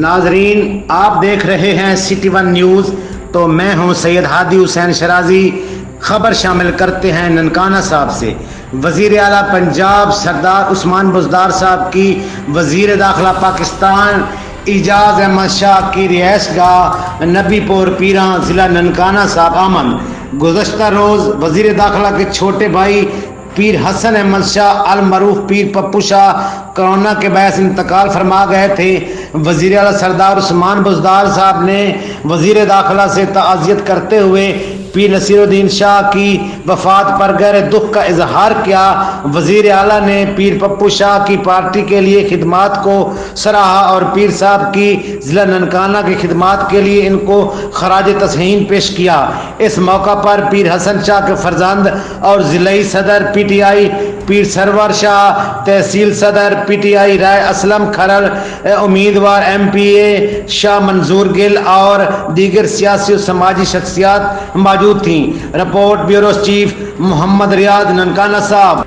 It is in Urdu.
ناظرین، آپ دیکھ رہے ہیں سٹی ون نیوز۔ تو میں ہوں سید ہادی حسین شرازی۔ خبر شامل کرتے ہیں ننکانہ صاحب سے۔ وزیر اعلیٰ پنجاب سردار عثمان بزدار صاحب کی وزیر داخلہ پاکستان اعجاز احمد شاہ کی رہائش گاہ نبی پور پیراں ضلع ننکانہ صاحب آمد۔ گزشتہ روز وزیر داخلہ کے چھوٹے بھائی پیر حسن احمد شاہ المعروف پیر پپو شاہ کورونا کے باعث انتقال فرما گئے تھے۔ وزیر اعلیٰ سردار عثمان بزدار صاحب نے وزیر داخلہ سے تعزیت کرتے ہوئے پیر نصیر الدین شاہ کی وفات پر گہرے دکھ کا اظہار کیا۔ وزیر اعلیٰ نے پیر پپو شاہ کی پارٹی کے لیے خدمات کو سراہا اور پیر صاحب کی ضلع ننکانہ کی خدمات کے لیے ان کو خراج تحسین پیش کیا۔ اس موقع پر پیر حسن شاہ کے فرزند اور ضلعی صدر پی ٹی آئی پیر سرور شاہ، تحصیل صدر پی ٹی آئی رائے اسلم کھرر، امیدوار ایم پی اے شاہ منظور گل اور دیگر سیاسی و سماجی شخصیات موجود تھیں۔ رپورٹ بیورو چیف محمد ریاض، ننکانہ صاحب۔